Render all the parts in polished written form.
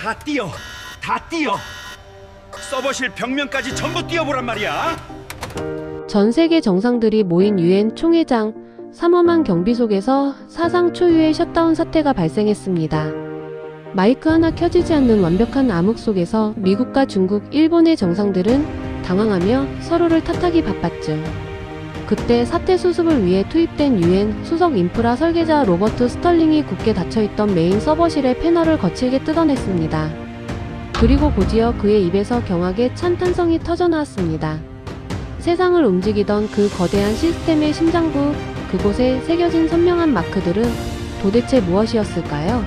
다 뛰어, 다 뛰어. 서버실 벽면까지 전부 뛰어보란 말이야. 전 세계 정상들이 모인 유엔 총회장, 삼엄한 경비 속에서 사상 초유의 셧다운 사태가 발생했습니다. 마이크 하나 켜지지 않는 완벽한 암흑 속에서 미국과 중국, 일본의 정상들은 당황하며 서로를 탓하기 바빴죠. 그때 사태 수습을 위해 투입된 유엔 수석 인프라 설계자 로버트 스털링이 굳게 닫혀있던 메인 서버실의 패널을 거칠게 뜯어냈습니다. 그리고 곧이어 그의 입에서 경악의 찬탄성이 터져나왔습니다. 세상을 움직이던 그 거대한 시스템의 심장부, 그곳에 새겨진 선명한 마크들은 도대체 무엇이었을까요?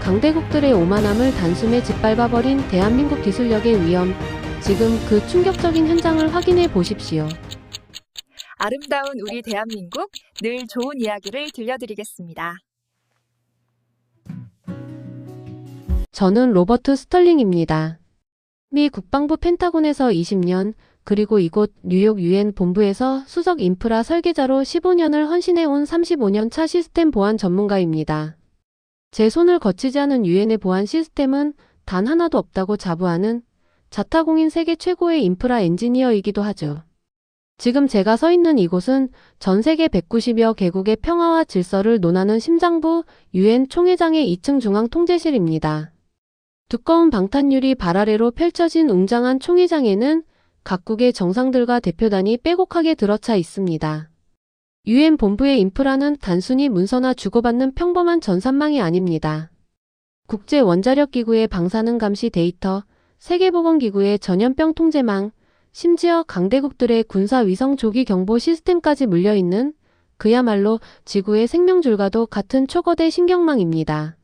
강대국들의 오만함을 단숨에 짓밟아버린 대한민국 기술력의 위험, 지금 그 충격적인 현장을 확인해 보십시오. 아름다운 우리 대한민국, 늘 좋은 이야기를 들려드리겠습니다. 저는 로버트 스털링입니다. 미 국방부 펜타곤에서 20년, 그리고 이곳 뉴욕 유엔 본부에서 수석 인프라 설계자로 15년을 헌신해온 35년 차 시스템 보안 전문가입니다. 제 손을 거치지 않은 유엔의 보안 시스템은 단 하나도 없다고 자부하는 자타공인 세계 최고의 인프라 엔지니어이기도 하죠. 지금 제가 서 있는 이곳은 전 세계 190여 개국의 평화와 질서를 논하는 심장부 유엔 총회장의 2층 중앙 통제실입니다. 두꺼운 방탄유리 발 아래로 펼쳐진 웅장한 총회장에는 각국의 정상들과 대표단이 빼곡하게 들어차 있습니다. 유엔 본부의 인프라는 단순히 문서나 주고받는 평범한 전산망이 아닙니다. 국제원자력기구의 방사능 감시 데이터, 세계보건기구의 전염병 통제망, 심지어 강대국들의 군사위성 조기 경보 시스템까지 물려있는 그야말로 지구의 생명줄과도 같은 초거대 신경망입니다.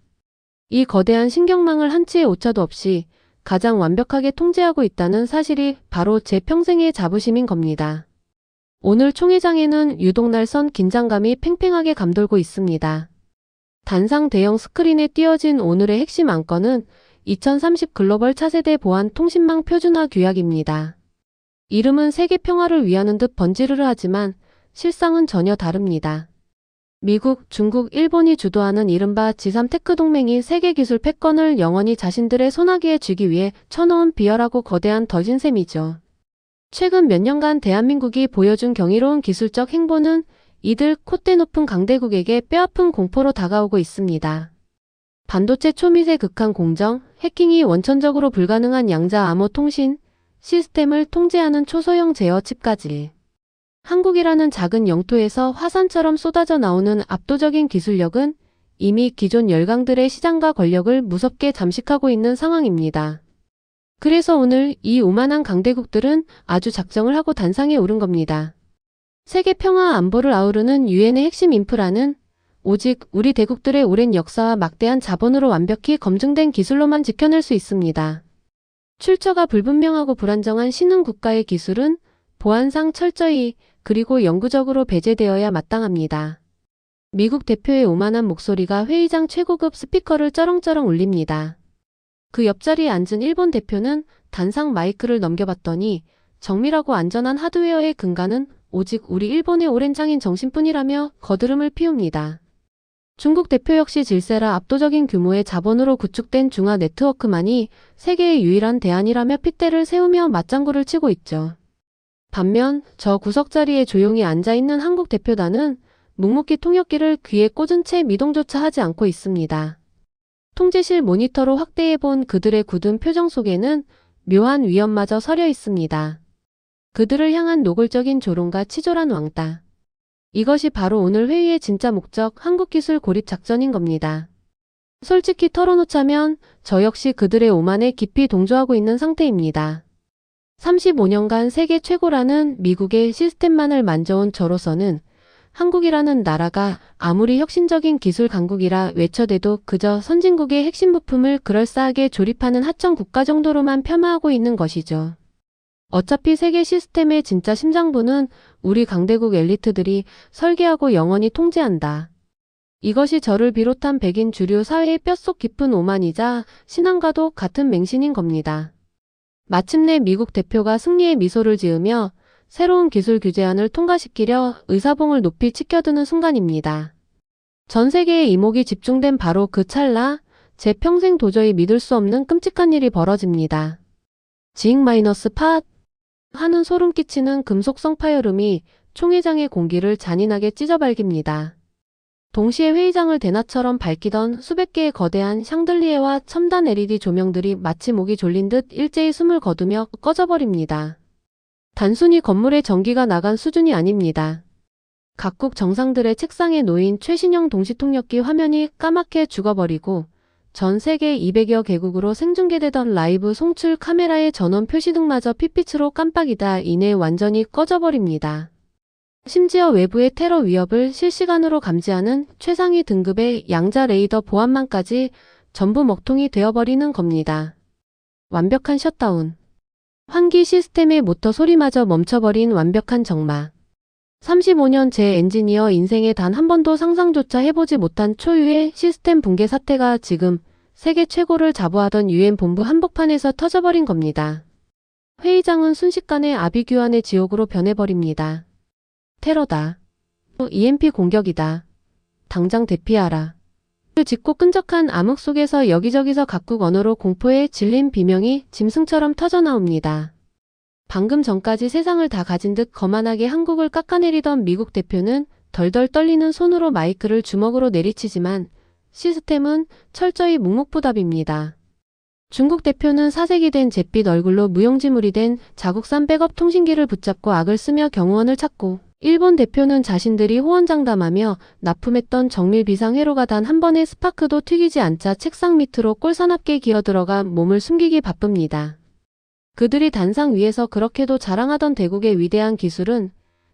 이 거대한 신경망을 한치의 오차도 없이 가장 완벽하게 통제하고 있다는 사실이 바로 제 평생의 자부심인 겁니다. 오늘 총회장에는 유독 날선 긴장감이 팽팽하게 감돌고 있습니다. 단상 대형 스크린에 띄어진 오늘의 핵심 안건은 2030 글로벌 차세대 보안 통신망 표준화 규약입니다. 이름은 세계 평화를 위하는 듯 번지르르 하지만 실상은 전혀 다릅니다. 미국, 중국, 일본이 주도하는 이른바 지3 테크 동맹이 세계 기술 패권을 영원히 자신들의 손아귀에 쥐기 위해 쳐놓은 비열하고 거대한 덫인 셈이죠. 최근 몇 년간 대한민국이 보여준 경이로운 기술적 행보는 이들 콧대 높은 강대국에게 뼈아픈 공포로 다가오고 있습니다. 반도체 초미세 극한 공정, 해킹이 원천적으로 불가능한 양자 암호 통신, 시스템을 통제하는 초소형 제어 칩까지. 한국이라는 작은 영토에서 화산처럼 쏟아져 나오는 압도적인 기술력은 이미 기존 열강들의 시장과 권력을 무섭게 잠식하고 있는 상황입니다. 그래서 오늘 이 오만한 강대국들은 아주 작정을 하고 단상에 오른 겁니다. 세계 평화 안보를 아우르는 유엔의 핵심 인프라는 오직 우리 대국들의 오랜 역사와 막대한 자본으로 완벽히 검증된 기술로만 지켜낼 수 있습니다. 출처가 불분명하고 불안정한 신흥 국가의 기술은 보안상 철저히 그리고 영구적으로 배제되어야 마땅합니다. 미국 대표의 오만한 목소리가 회의장 최고급 스피커를 쩌렁쩌렁 울립니다. 그 옆자리에 앉은 일본 대표는 단상 마이크를 넘겨봤더니 정밀하고 안전한 하드웨어의 근간은 오직 우리 일본의 오랜 장인 정신뿐이라며 거드름을 피웁니다. 중국 대표 역시 질세라 압도적인 규모의 자본으로 구축된 중화 네트워크만이 세계의 유일한 대안이라며 핏대를 세우며 맞장구를 치고 있죠. 반면 저 구석자리에 조용히 앉아있는 한국 대표단은 묵묵히 통역기를 귀에 꽂은 채 미동조차 하지 않고 있습니다. 통제실 모니터로 확대해본 그들의 굳은 표정 속에는 묘한 위험마저 서려 있습니다. 그들을 향한 노골적인 조롱과 치졸한 왕따. 이것이 바로 오늘 회의의 진짜 목적, 한국기술 고립 작전인 겁니다. 솔직히 털어놓자면 저 역시 그들의 오만에 깊이 동조하고 있는 상태입니다. 35년간 세계 최고라는 미국의 시스템만을 만져온 저로서는 한국이라는 나라가 아무리 혁신적인 기술 강국이라 외쳐대도 그저 선진국의 핵심 부품을 그럴싸하게 조립하는 하청 국가 정도로만 폄하하고 있는 것이죠. 어차피 세계 시스템의 진짜 심장부는 우리 강대국 엘리트들이 설계하고 영원히 통제한다. 이것이 저를 비롯한 백인 주류 사회의 뼛속 깊은 오만이자 신앙과도 같은 맹신인 겁니다. 마침내 미국 대표가 승리의 미소를 지으며 새로운 기술 규제안을 통과시키려 의사봉을 높이 치켜드는 순간입니다. 전 세계의 이목이 집중된 바로 그 찰나, 제 평생 도저히 믿을 수 없는 끔찍한 일이 벌어집니다. 지잉-파 하는 소름 끼치는 금속성 파열음이 총회장의 공기를 잔인하게 찢어발깁니다. 동시에 회의장을 대낮처럼 밝히던 수백 개의 거대한 샹들리에와 첨단 LED 조명들이 마치 목이 졸린 듯 일제히 숨을 거두며 꺼져버립니다. 단순히 건물에 전기가 나간 수준이 아닙니다. 각국 정상들의 책상에 놓인 최신형 동시통역기 화면이 까맣게 죽어버리고 전 세계 200여 개국으로 생중계되던 라이브 송출 카메라의 전원 표시등마저 핏빛으로 깜빡이다 이내 완전히 꺼져버립니다. 심지어 외부의 테러 위협을 실시간으로 감지하는 최상위 등급의 양자 레이더 보안망까지 전부 먹통이 되어버리는 겁니다. 완벽한 셧다운. 환기 시스템의 모터 소리마저 멈춰버린 완벽한 정막. 35년 제 엔지니어 인생에 단 한 번도 상상조차 해보지 못한 초유의 시스템 붕괴 사태가 지금 세계 최고를 자부하던 유엔 본부 한복판에서 터져버린 겁니다. 회의장은 순식간에 아비규환의 지옥으로 변해버립니다. 테러다. EMP 공격이다. 당장 대피하라. 그 짙고 끈적한 암흑 속에서 여기저기서 각국 언어로 공포에 질린 비명이 짐승처럼 터져나옵니다. 방금 전까지 세상을 다 가진 듯 거만하게 한국을 깎아내리던 미국 대표는 덜덜 떨리는 손으로 마이크를 주먹으로 내리치지만 시스템은 철저히 묵묵부답입니다. 중국 대표는 사색이 된 잿빛 얼굴로 무용지물이 된 자국산 백업 통신기를 붙잡고 악을 쓰며 경호원을 찾고 일본 대표는 자신들이 호언장담하며 납품했던 정밀 비상 회로가 단 한 번의 스파크도 튀기지 않자 책상 밑으로 꼴사납게 기어들어가 몸을 숨기기 바쁩니다. 그들이 단상 위에서 그렇게도 자랑하던 대국의 위대한 기술은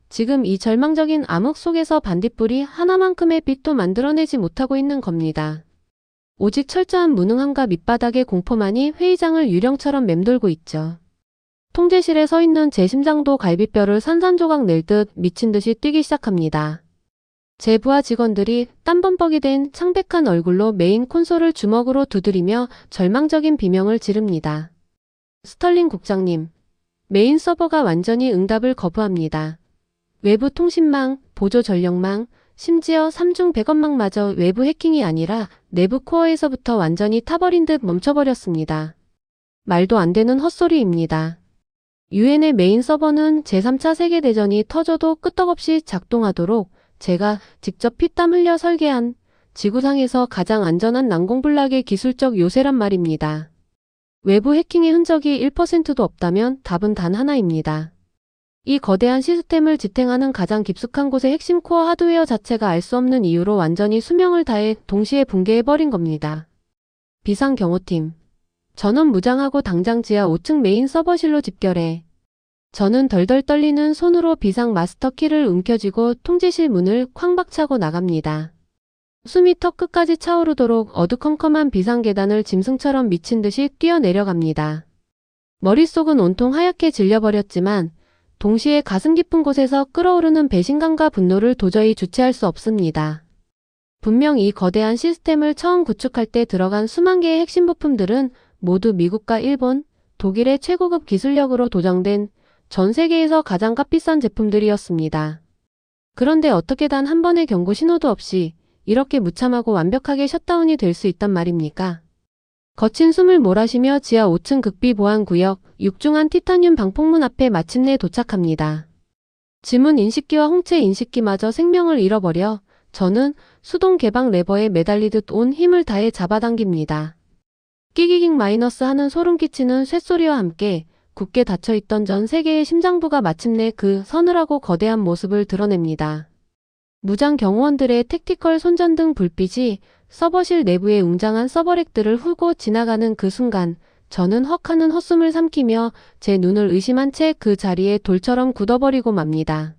지금 이 절망적인 암흑 속에서 반딧불이 하나만큼의 빛도 만들어내지 못하고 있는 겁니다. 오직 철저한 무능함과 밑바닥의 공포만이 회의장을 유령처럼 맴돌고 있죠. 통제실에 서 있는 제 심장도 갈비뼈를 산산조각 낼 듯 미친 듯이 뛰기 시작합니다. 제 부하 직원들이 땀범벅이 된 창백한 얼굴로 메인 콘솔을 주먹으로 두드리며 절망적인 비명을 지릅니다. 스털링 국장님, 메인 서버가 완전히 응답을 거부합니다. 외부 통신망, 보조 전력망, 심지어 3중 백업망마저 외부 해킹이 아니라 내부 코어에서부터 완전히 타버린 듯 멈춰버렸습니다. 말도 안 되는 헛소리입니다. 유엔의 메인 서버는 제3차 세계대전이 터져도 끄떡없이 작동하도록 제가 직접 피땀 흘려 설계한 지구상에서 가장 안전한 난공불락의 기술적 요새란 말입니다. 외부 해킹의 흔적이 1%도 없다면 답은 단 하나입니다. 이 거대한 시스템을 지탱하는 가장 깊숙한 곳의 핵심 코어 하드웨어 자체가 알 수 없는 이유로 완전히 수명을 다해 동시에 붕괴해버린 겁니다. 비상경호팀. 전원 무장하고 당장 지하 5층 메인 서버실로 집결해. 저는 덜덜 떨리는 손으로 비상 마스터 키를 움켜쥐고 통제실 문을 쾅 박차고 나갑니다. 숨이 턱 끝까지 차오르도록 어두컴컴한 비상 계단을 짐승처럼 미친 듯이 뛰어내려갑니다. 머릿속은 온통 하얗게 질려버렸지만 동시에 가슴 깊은 곳에서 끓어오르는 배신감과 분노를 도저히 주체할 수 없습니다. 분명 이 거대한 시스템을 처음 구축할 때 들어간 수만 개의 핵심 부품들은 모두 미국과 일본, 독일의 최고급 기술력으로 도정된 전 세계에서 가장 값비싼 제품들이었습니다. 그런데 어떻게 단 한 번의 경고 신호도 없이 이렇게 무참하고 완벽하게 셧다운이 될 수 있단 말입니까? 거친 숨을 몰아쉬며 지하 5층 극비보안구역 6중한 티타늄 방폭문 앞에 마침내 도착합니다. 지문 인식기와 홍채 인식기마저 생명을 잃어버려 저는 수동 개방 레버에 매달리듯 온 힘을 다해 잡아당깁니다. 끼기깅 마이너스 하는 소름 끼치는 쇳소리와 함께 굳게 닫혀있던 전 세계의 심장부가 마침내 그 서늘하고 거대한 모습을 드러냅니다. 무장 경호원들의 택티컬 손전등 불빛이 서버실 내부의 웅장한 서버렉들을 훑고 지나가는 그 순간 저는 헉하는 헛숨을 삼키며 제 눈을 의심한 채 그 자리에 돌처럼 굳어버리고 맙니다.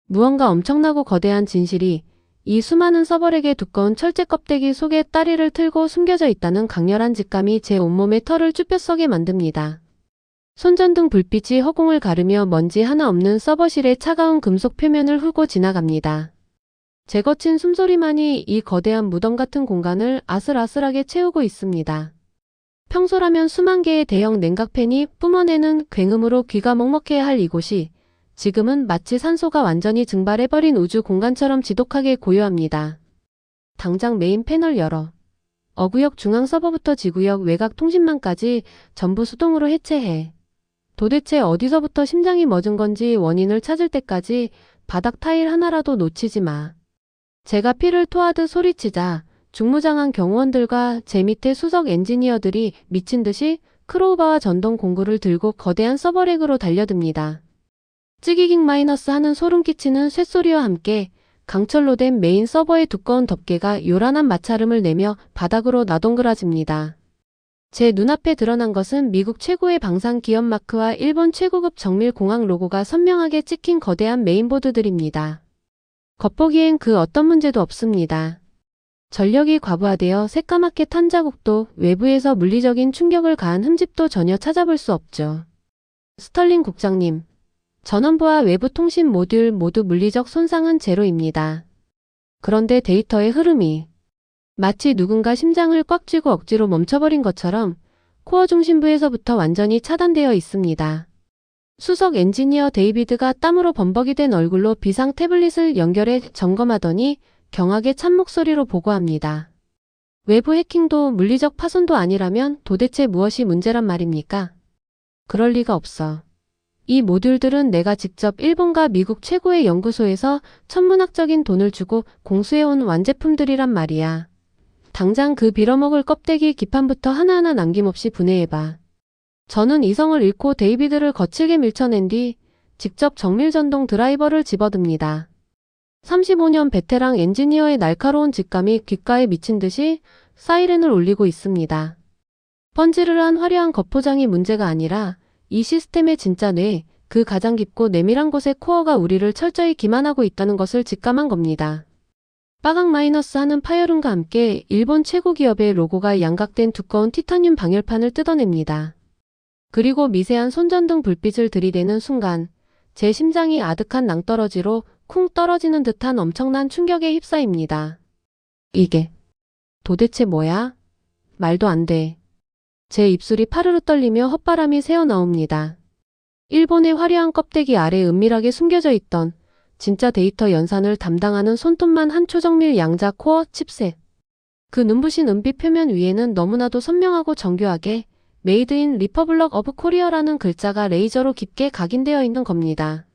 무언가 엄청나고 거대한 진실이 이 수많은 서버렉의 두꺼운 철제 껍데기 속에 다리를 틀고 숨겨져 있다는 강렬한 직감이 제 온몸의 털을 쭈뼛서게 만듭니다. 손전등 불빛이 허공을 가르며 먼지 하나 없는 서버실의 차가운 금속 표면을 훑고 지나갑니다. 제 거친 숨소리만이 이 거대한 무덤 같은 공간을 아슬아슬하게 채우고 있습니다. 평소라면 수만 개의 대형 냉각팬이 뿜어내는 굉음으로 귀가 먹먹해야 할 이곳이 지금은 마치 산소가 완전히 증발해버린 우주 공간처럼 지독하게 고요합니다. 당장 메인 패널 열어. 어구역 중앙 서버부터 지구역 외곽 통신망까지 전부 수동으로 해체해. 도대체 어디서부터 심장이 멎은 건지 원인을 찾을 때까지 바닥 타일 하나라도 놓치지 마. 제가 피를 토하듯 소리치자 중무장한 경호원들과 제 밑에 수석 엔지니어들이 미친 듯이 크로우바와 전동 공구를 들고 거대한 서버렉으로 달려듭니다. 찌기깅 마이너스 하는 소름 끼치는 쇳소리와 함께 강철로 된 메인 서버의 두꺼운 덮개가 요란한 마찰음을 내며 바닥으로 나동그라집니다. 제 눈앞에 드러난 것은 미국 최고의 방산 기업 마크와 일본 최고급 정밀 공학 로고가 선명하게 찍힌 거대한 메인보드들입니다. 겉보기엔 그 어떤 문제도 없습니다. 전력이 과부하되어 새까맣게 탄 자국도 외부에서 물리적인 충격을 가한 흠집도 전혀 찾아볼 수 없죠. 스털링 국장님, 전원부와 외부 통신 모듈 모두 물리적 손상은 제로입니다. 그런데 데이터의 흐름이 마치 누군가 심장을 꽉 쥐고 억지로 멈춰버린 것처럼 코어 중심부에서부터 완전히 차단되어 있습니다. 수석 엔지니어 데이비드가 땀으로 범벅이 된 얼굴로 비상 태블릿을 연결해 점검하더니 경악의 찬 목소리로 보고합니다. 외부 해킹도 물리적 파손도 아니라면 도대체 무엇이 문제란 말입니까? 그럴 리가 없어. 이 모듈들은 내가 직접 일본과 미국 최고의 연구소에서 천문학적인 돈을 주고 공수해온 완제품들이란 말이야. 당장 그 빌어먹을 껍데기 기판부터 하나하나 남김없이 분해해봐. 저는 이성을 잃고 데이비드를 거칠게 밀쳐낸 뒤 직접 정밀전동 드라이버를 집어듭니다. 35년 베테랑 엔지니어의 날카로운 직감이 귓가에 미친 듯이 사이렌을 울리고 있습니다. 번지르르한 화려한 겉포장이 문제가 아니라 이 시스템의 진짜 뇌, 그 가장 깊고 내밀한 곳의 코어가 우리를 철저히 기만하고 있다는 것을 직감한 겁니다. 빠각 마이너스 하는 파열음과 함께 일본 최고 기업의 로고가 양각된 두꺼운 티타늄 방열판을 뜯어냅니다. 그리고 미세한 손전등 불빛을 들이대는 순간 제 심장이 아득한 낭떠러지로 쿵 떨어지는 듯한 엄청난 충격에 휩싸입니다. 이게 도대체 뭐야? 말도 안 돼. 제 입술이 파르르 떨리며 헛바람이 새어나옵니다. 일본의 화려한 껍데기 아래 은밀하게 숨겨져 있던 진짜 데이터 연산을 담당하는 손톱만 한 초정밀 양자 코어 칩셋. 그 눈부신 은빛 표면 위에는 너무나도 선명하고 정교하게 메이드 인 리퍼블럭 오브 코리아라는 글자가 레이저로 깊게 각인되어 있는 겁니다.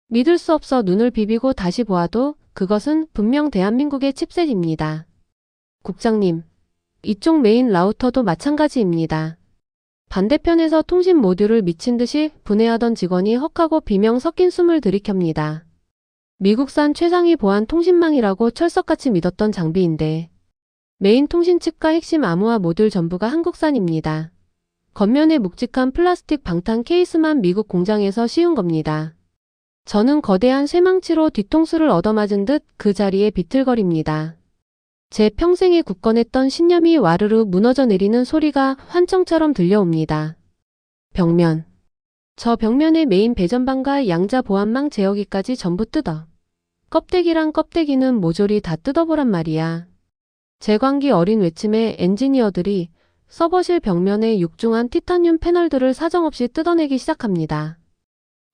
믿을 수 없어 눈을 비비고 다시 보아도 그것은 분명 대한민국의 칩셋입니다. 국장님, 이쪽 메인 라우터도 마찬가지입니다. 반대편에서 통신 모듈을 미친 듯이 분해하던 직원이 헉하고 비명 섞인 숨을 들이켭니다. 미국산 최상위 보안 통신망이라고 철석같이 믿었던 장비인데 메인 통신칩과 핵심 암호화 모듈 전부가 한국산입니다. 겉면에 묵직한 플라스틱 방탄 케이스만 미국 공장에서 씌운 겁니다. 저는 거대한 쇠망치로 뒤통수를 얻어맞은 듯 그 자리에 비틀거립니다. 제 평생에 굳건했던 신념이 와르르 무너져 내리는 소리가 환청처럼 들려옵니다. 벽면. 저 벽면의 메인 배전방과 양자 보안망 제어기까지 전부 뜯어. 껍데기랑 껍데기는 모조리 다 뜯어보란 말이야. 제광기 어린 외침에 엔지니어들이 서버실 벽면의 육중한 티타늄 패널들을 사정없이 뜯어내기 시작합니다.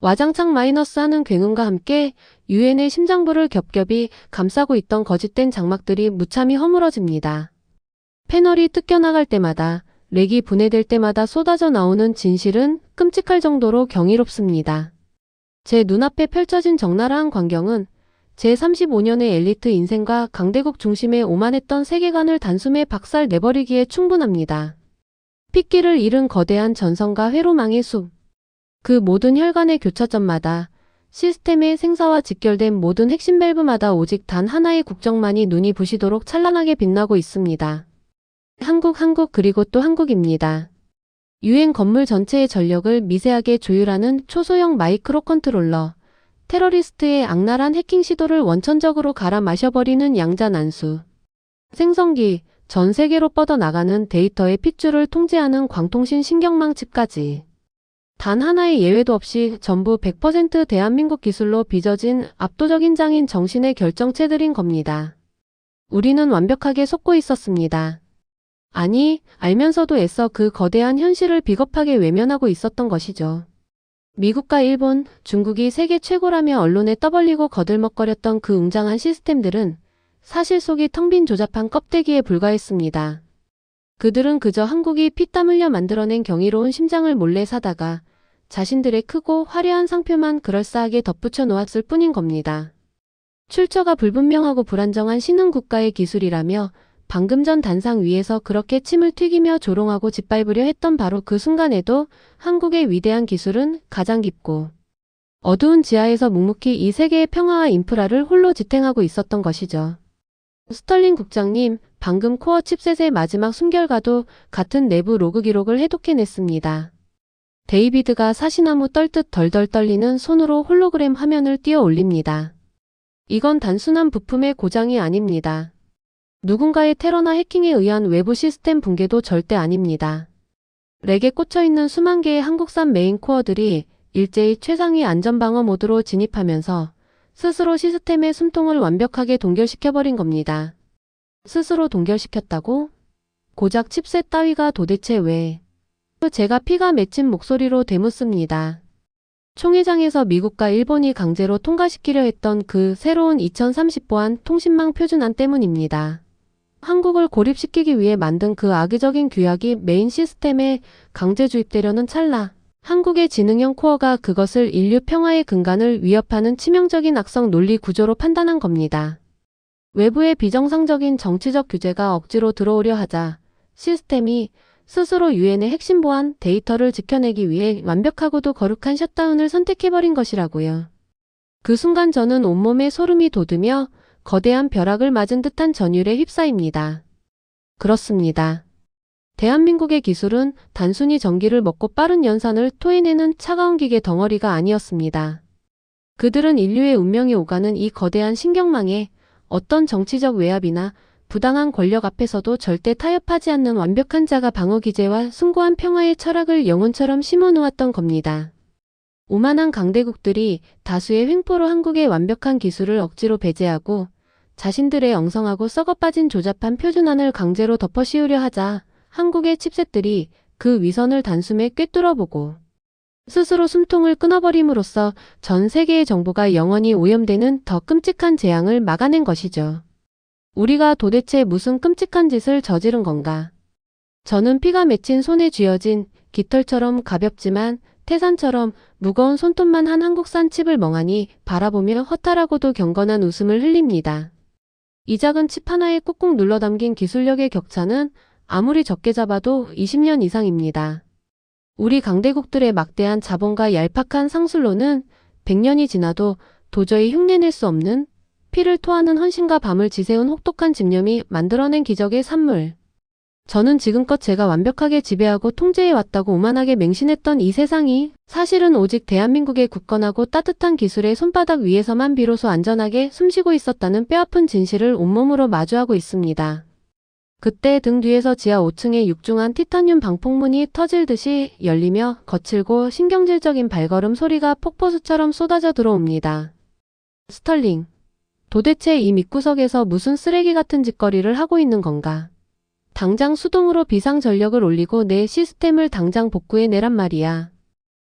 와장창 마이너스 하는 굉음과 함께 유엔의 심장부를 겹겹이 감싸고 있던 거짓된 장막들이 무참히 허물어집니다. 패널이 뜯겨나갈 때마다, 렉이 분해될 때마다 쏟아져 나오는 진실은 끔찍할 정도로 경이롭습니다. 제 눈앞에 펼쳐진 적나라한 광경은 제 35년의 엘리트 인생과 강대국 중심에 오만했던 세계관을 단숨에 박살 내버리기에 충분합니다. 핏기를 잃은 거대한 전선과 회로망의 숲. 그 모든 혈관의 교차점마다 시스템의 생사와 직결된 모든 핵심 밸브마다 오직 단 하나의 국적만이 눈이 부시도록 찬란하게 빛나고 있습니다. 한국 그리고 또 한국입니다. 유엔 건물 전체의 전력을 미세하게 조율하는 초소형 마이크로 컨트롤러, 테러리스트의 악랄한 해킹 시도를 원천적으로 갈아 마셔버리는 양자난수, 생성기, 전 세계로 뻗어나가는 데이터의 핏줄을 통제하는 광통신 신경망 칩까지. 단 하나의 예외도 없이 전부 100% 대한민국 기술로 빚어진 압도적인 장인 정신의 결정체들인 겁니다. 우리는 완벽하게 속고 있었습니다. 아니, 알면서도 애써 그 거대한 현실을 비겁하게 외면하고 있었던 것이죠. 미국과 일본, 중국이 세계 최고라며 언론에 떠벌리고 거들먹거렸던 그 웅장한 시스템들은 사실 속이 텅 빈 조잡한 껍데기에 불과했습니다. 그들은 그저 한국이 피땀 흘려 만들어낸 경이로운 심장을 몰래 사다가 자신들의 크고 화려한 상표만 그럴싸하게 덧붙여 놓았을 뿐인 겁니다. 출처가 불분명하고 불안정한 신흥 국가의 기술이라며 방금 전 단상 위에서 그렇게 침을 튀기며 조롱하고 짓밟으려 했던 바로 그 순간에도 한국의 위대한 기술은 가장 깊고 어두운 지하에서 묵묵히 이 세계의 평화와 인프라를 홀로 지탱하고 있었던 것이죠. 스털링 국장님, 방금 코어 칩셋의 마지막 순결과도 같은 내부 로그 기록을 해독해냈습니다. 데이비드가 사시나무 떨듯 덜덜 떨리는 손으로 홀로그램 화면을 띄워 올립니다. 이건 단순한 부품의 고장이 아닙니다. 누군가의 테러나 해킹에 의한 외부 시스템 붕괴도 절대 아닙니다. 렉에 꽂혀있는 수만 개의 한국산 메인 코어들이 일제히 최상위 안전방어 모드로 진입하면서 스스로 시스템의 숨통을 완벽하게 동결시켜버린 겁니다. 스스로 동결시켰다고? 고작 칩셋 따위가 도대체 왜? 제가 피가 맺힌 목소리로 되묻습니다. 총회장에서 미국과 일본이 강제로 통과시키려 했던 그 새로운 2030 보안 통신망 표준안 때문입니다. 한국을 고립시키기 위해 만든 그 악의적인 규약이 메인 시스템에 강제 주입되려는 찰나 한국의 지능형 코어가 그것을 인류 평화의 근간을 위협하는 치명적인 악성 논리 구조로 판단한 겁니다. 외부의 비정상적인 정치적 규제가 억지로 들어오려 하자 시스템이 스스로 유엔의 핵심 보안 데이터를 지켜내기 위해 완벽하고도 거룩한 셧다운을 선택해버린 것이라고요. 그 순간 저는 온몸에 소름이 돋으며 거대한 벼락을 맞은 듯한 전율에 휩싸입니다. 그렇습니다. 대한민국의 기술은 단순히 전기를 먹고 빠른 연산을 토해내는 차가운 기계 덩어리가 아니었습니다. 그들은 인류의 운명이 오가는 이 거대한 신경망에 어떤 정치적 외압이나 부당한 권력 앞에서도 절대 타협하지 않는 완벽한 자가 방어 기제와 숭고한 평화의 철학을 영혼처럼 심어놓았던 겁니다. 오만한 강대국들이 다수의 횡포로 한국의 완벽한 기술을 억지로 배제하고 자신들의 엉성하고 썩어빠진 조잡한 표준안을 강제로 덮어씌우려 하자 한국의 칩셋들이 그 위선을 단숨에 꿰뚫어보고 스스로 숨통을 끊어버림으로써 전 세계의 정보가 영원히 오염되는 더 끔찍한 재앙을 막아낸 것이죠. 우리가 도대체 무슨 끔찍한 짓을 저지른 건가? 저는 피가 맺힌 손에 쥐어진 깃털처럼 가볍지만 태산처럼 무거운 손톱만 한 한국산 칩을 멍하니 바라보며 허탈하고도 경건한 웃음을 흘립니다. 이 작은 칩 하나에 꾹꾹 눌러 담긴 기술력의 격차는 아무리 적게 잡아도 20년 이상입니다. 우리 강대국들의 막대한 자본과 얄팍한 상술로는 100년이 지나도 도저히 흉내낼 수 없는 피를 토하는 헌신과 밤을 지새운 혹독한 집념이 만들어낸 기적의 산물. 저는 지금껏 제가 완벽하게 지배하고 통제해왔다고 오만하게 맹신했던 이 세상이 사실은 오직 대한민국의 굳건하고 따뜻한 기술의 손바닥 위에서만 비로소 안전하게 숨쉬고 있었다는 뼈아픈 진실을 온몸으로 마주하고 있습니다. 그때 등 뒤에서 지하 5층의 육중한 티타늄 방폭문이 터질듯이 열리며 거칠고 신경질적인 발걸음 소리가 폭포수처럼 쏟아져 들어옵니다. 스털링. 도대체 이 밑구석에서 무슨 쓰레기 같은 짓거리를 하고 있는 건가? 당장 수동으로 비상전력을 올리고 내 시스템을 당장 복구해내란 말이야.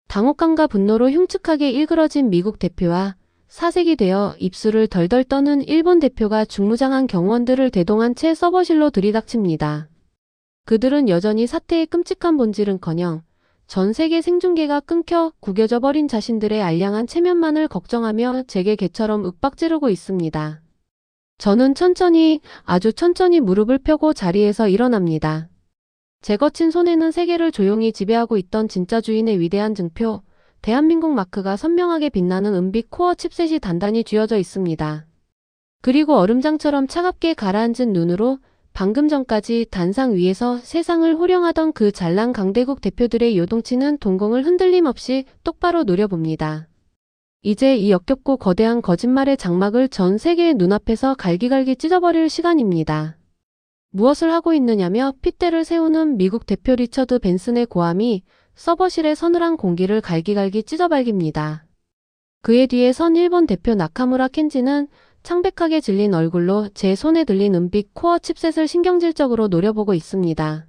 당혹감과 분노로 흉측하게 일그러진 미국 대표와 사색이 되어 입술을 덜덜 떠는 일본 대표가 중무장한 경호원들을 대동한 채 서버실로 들이닥칩니다. 그들은 여전히 사태의 끔찍한 본질은커녕 전 세계 생중계가 끊겨 구겨져 버린 자신들의 알량한 체면만을 걱정하며 제게 개처럼 윽박지르고 있습니다. 저는 아주 천천히 무릎을 펴고 자리에서 일어납니다. 제 거친 손에는 세계를 조용히 지배하고 있던 진짜 주인의 위대한 증표, 대한민국 마크가 선명하게 빛나는 은빛 코어 칩셋이 단단히 쥐어져 있습니다. 그리고 얼음장처럼 차갑게 가라앉은 눈으로 방금 전까지 단상 위에서 세상을 호령하던 그 잘난 강대국 대표들의 요동치는 동공을 흔들림 없이 똑바로 노려봅니다. 이제 이 역겹고 거대한 거짓말의 장막을 전 세계의 눈앞에서 갈기갈기 찢어버릴 시간입니다. 무엇을 하고 있느냐며 핏대를 세우는 미국 대표 리처드 벤슨의 고함이 서버실의 서늘한 공기를 갈기갈기 찢어발깁니다. 그의 뒤에 선 일본 대표 나카무라 켄지는 창백하게 질린 얼굴로 제 손에 들린 은빛 코어 칩셋을 신경질적으로 노려보고 있습니다.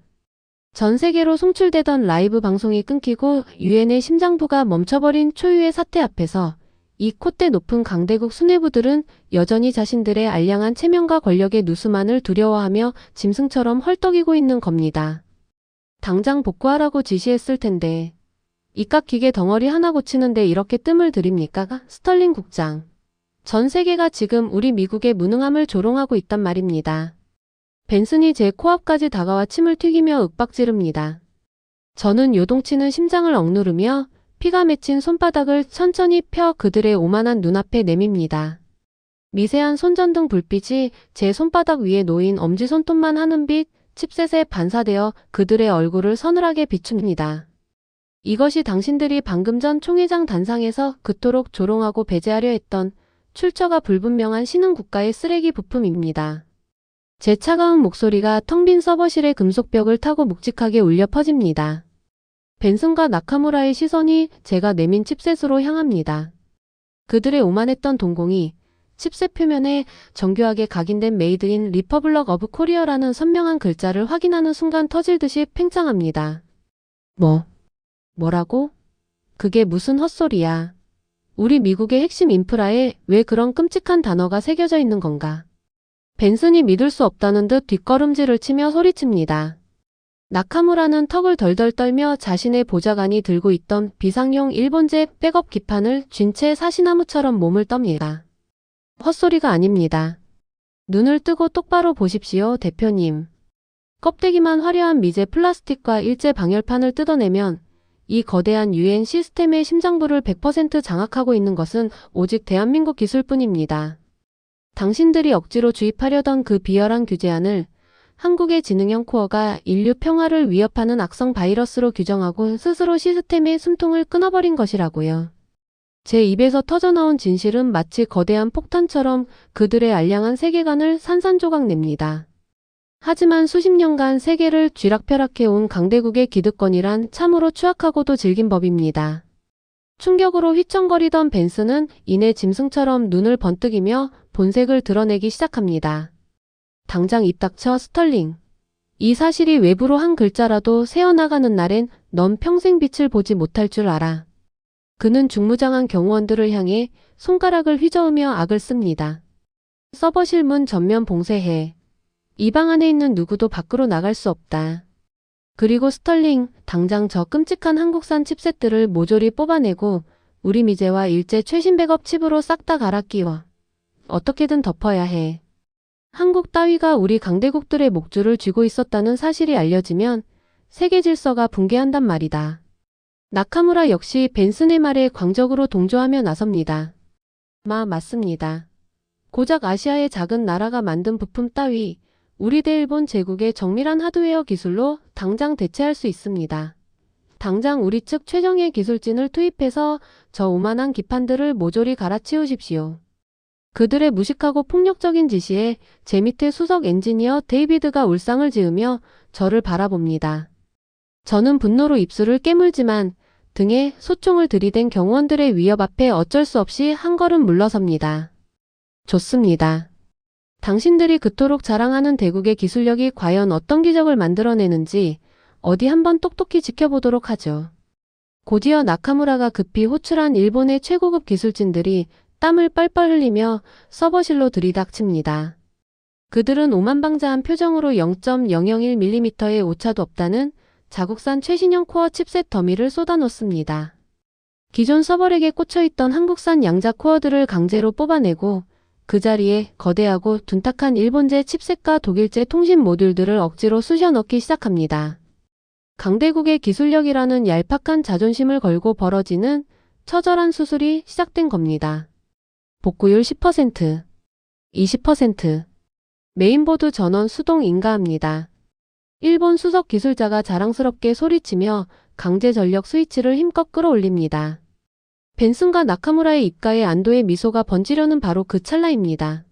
전 세계로 송출되던 라이브 방송이 끊기고 유엔의 심장부가 멈춰버린 초유의 사태 앞에서 이 콧대 높은 강대국 수뇌부들은 여전히 자신들의 알량한 체면과 권력의 누수만을 두려워하며 짐승처럼 헐떡이고 있는 겁니다. 당장 복구하라고 지시했을 텐데 이깟 기계 덩어리 하나 고치는데 이렇게 뜸을 들입니까? 스털링 국장. 전 세계가 지금 우리 미국의 무능함을 조롱하고 있단 말입니다. 벤슨이 제 코앞까지 다가와 침을 튀기며 윽박지릅니다. 저는 요동치는 심장을 억누르며 피가 맺힌 손바닥을 천천히 펴 그들의 오만한 눈앞에 내밉니다. 미세한 손전등 불빛이 제 손바닥 위에 놓인 엄지손톱만 하는 빛, 칩셋에 반사되어 그들의 얼굴을 서늘하게 비춥니다. 이것이 당신들이 방금 전 총회장 단상에서 그토록 조롱하고 배제하려 했던 출처가 불분명한 신흥 국가의 쓰레기 부품입니다. 제 차가운 목소리가 텅 빈 서버실의 금속벽을 타고 묵직하게 울려 퍼집니다. 벤슨과 나카무라의 시선이 제가 내민 칩셋으로 향합니다. 그들의 오만했던 동공이 칩셋 표면에 정교하게 각인된 메이드 인 리퍼블럭 오브 코리아라는 선명한 글자를 확인하는 순간 터질 듯이 팽창합니다. 뭐라고? 그게 무슨 헛소리야. 우리 미국의 핵심 인프라에 왜 그런 끔찍한 단어가 새겨져 있는 건가? 벤슨이 믿을 수 없다는 듯 뒷걸음질을 치며 소리칩니다. 나카무라는 턱을 덜덜 떨며 자신의 보좌관이 들고 있던 비상용 일본제 백업 기판을 쥔 채 사시나무처럼 몸을 떱니다. 헛소리가 아닙니다. 눈을 뜨고 똑바로 보십시오, 대표님. 껍데기만 화려한 미제 플라스틱과 일제 방열판을 뜯어내면 이 거대한 유엔 시스템의 심장부를 100% 장악하고 있는 것은 오직 대한민국 기술뿐입니다. 당신들이 억지로 주입하려던 그 비열한 규제안을 한국의 지능형 코어가 인류 평화를 위협하는 악성 바이러스로 규정하고 스스로 시스템의 숨통을 끊어버린 것이라고요. 제 입에서 터져나온 진실은 마치 거대한 폭탄처럼 그들의 알량한 세계관을 산산조각 냅니다. 하지만 수십 년간 세계를 쥐락펴락해온 강대국의 기득권이란 참으로 추악하고도 질긴 법입니다. 충격으로 휘청거리던 벤슨은 이내 짐승처럼 눈을 번뜩이며 본색을 드러내기 시작합니다. 당장 입 닥쳐, 스털링. 이 사실이 외부로 한 글자라도 새어나가는 날엔 넌 평생 빛을 보지 못할 줄 알아. 그는 중무장한 경호원들을 향해 손가락을 휘저으며 악을 씁니다. 서버실 문 전면 봉쇄해. 이 방 안에 있는 누구도 밖으로 나갈 수 없다. 그리고 스털링, 당장 저 끔찍한 한국산 칩셋들을 모조리 뽑아내고 우리 미제와 일제 최신 백업 칩으로 싹 다 갈아 끼워. 어떻게든 덮어야 해. 한국 따위가 우리 강대국들의 목줄을 쥐고 있었다는 사실이 알려지면 세계 질서가 붕괴한단 말이다. 나카무라 역시 벤슨의 말에 광적으로 동조하며 나섭니다. 맞습니다. 고작 아시아의 작은 나라가 만든 부품 따위 우리 대 일본 제국의 정밀한 하드웨어 기술로 당장 대체할 수 있습니다. 당장 우리 측 최정예 기술진을 투입해서 저 오만한 기판들을 모조리 갈아치우십시오. 그들의 무식하고 폭력적인 지시에 제 밑에 수석 엔지니어 데이비드가 울상을 지으며 저를 바라봅니다. 저는 분노로 입술을 깨물지만 등에 소총을 들이댄 경호원들의 위협 앞에 어쩔 수 없이 한 걸음 물러섭니다. 좋습니다. 당신들이 그토록 자랑하는 대국의 기술력이 과연 어떤 기적을 만들어내는지 어디 한번 똑똑히 지켜보도록 하죠. 곧이어 나카무라가 급히 호출한 일본의 최고급 기술진들이 땀을 뻘뻘 흘리며 서버실로 들이닥칩니다. 그들은 오만방자한 표정으로 0.001mm의 오차도 없다는 자국산 최신형 코어 칩셋 더미를 쏟아놓습니다. 기존 서버렉에 꽂혀있던 한국산 양자 코어들을 강제로 뽑아내고 그 자리에 거대하고 둔탁한 일본제 칩셋과 독일제 통신 모듈들을 억지로 쑤셔 넣기 시작합니다. 강대국의 기술력이라는 얄팍한 자존심을 걸고 벌어지는 처절한 수술이 시작된 겁니다. 복구율 10%, 20%. 메인보드 전원 수동 인가합니다. 일본 수석 기술자가 자랑스럽게 소리치며 강제 전력 스위치를 힘껏 끌어올립니다. 벤슨과 나카무라의 입가에 안도의 미소가 번지려는 바로 그 찰나입니다.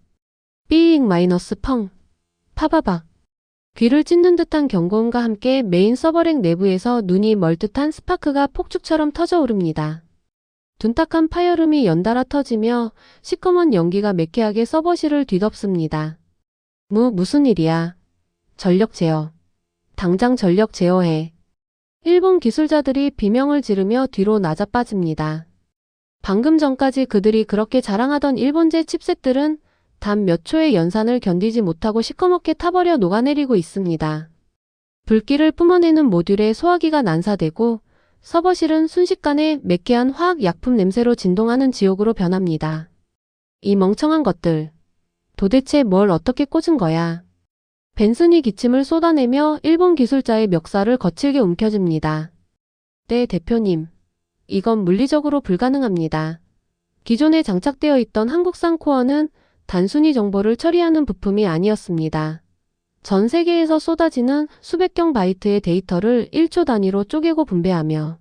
삐익 마이너스 펑. 파바박. 귀를 찢는 듯한 경고음과 함께 메인 서버렉 내부에서 눈이 멀 듯한 스파크가 폭죽처럼 터져오릅니다. 둔탁한 파열음이 연달아 터지며 시커먼 연기가 매캐하게 서버실을 뒤덮습니다. 무슨 일이야. 전력 제어. 당장 전력 제어해. 일본 기술자들이 비명을 지르며 뒤로 나자빠집니다. 방금 전까지 그들이 그렇게 자랑하던 일본제 칩셋들은 단 몇 초의 연산을 견디지 못하고 시커멓게 타버려 녹아내리고 있습니다. 불길을 뿜어내는 모듈에 소화기가 난사되고 서버실은 순식간에 매캐한 화학 약품 냄새로 진동하는 지옥으로 변합니다. 이 멍청한 것들. 도대체 뭘 어떻게 꽂은 거야? 벤슨이 기침을 쏟아내며 일본 기술자의 멱살을 거칠게 움켜쥡니다. 네, 대표님. 이건 물리적으로 불가능합니다. 기존에 장착되어 있던 한국산 코어는 단순히 정보를 처리하는 부품이 아니었습니다. 전 세계에서 쏟아지는 수백경 바이트의 데이터를 1초 단위로 쪼개고 분배하며